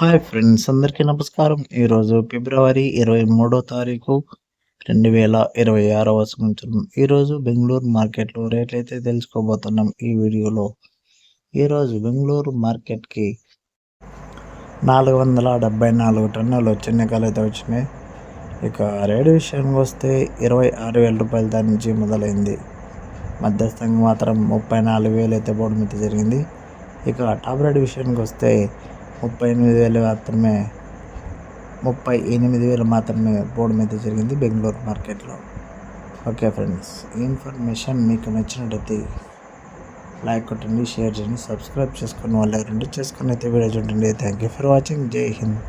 Hi friends, అందరికీ నమస్కారం. ఈరోజు ఫిబ్రవరి 23 తారీఖు 2026 సంవత్సరం. ఈరోజు బెంగళూరు మార్కెట్లో రేట్లయితే తెలుసుకోబోతున్నాం ఈ వీడియోలో. ఈరోజు బెంగళూరు మార్కెట్కి 474 టన్నులు చిన్నకాయలు అయితే వచ్చినాయి. ఇక రేటు విషయానికి వస్తే 26,000 రూపాయల దాని నుంచి మొదలైంది. మధ్యస్థంగా మాత్రం 34,000 అయితే బోర్డు మీద జరిగింది. ఇక టాప్ రేట్ విషయానికి వస్తే 38,000 మాత్రమే 38,000 మాత్రమే బోర్డు మీద జరిగింది బెంగళూరు మార్కెట్లో. ఓకే ఫ్రెండ్స్, ఈ ఇన్ఫర్మేషన్ మీకు నచ్చినట్టయితే లైక్ కొట్టండి, షేర్ చేయండి, సబ్స్క్రైబ్ చేసుకుని వాళ్ళు ఎవరంటే చేసుకుని అయితే వీడియో చూడండి. Thank you for watching. జై హింద్.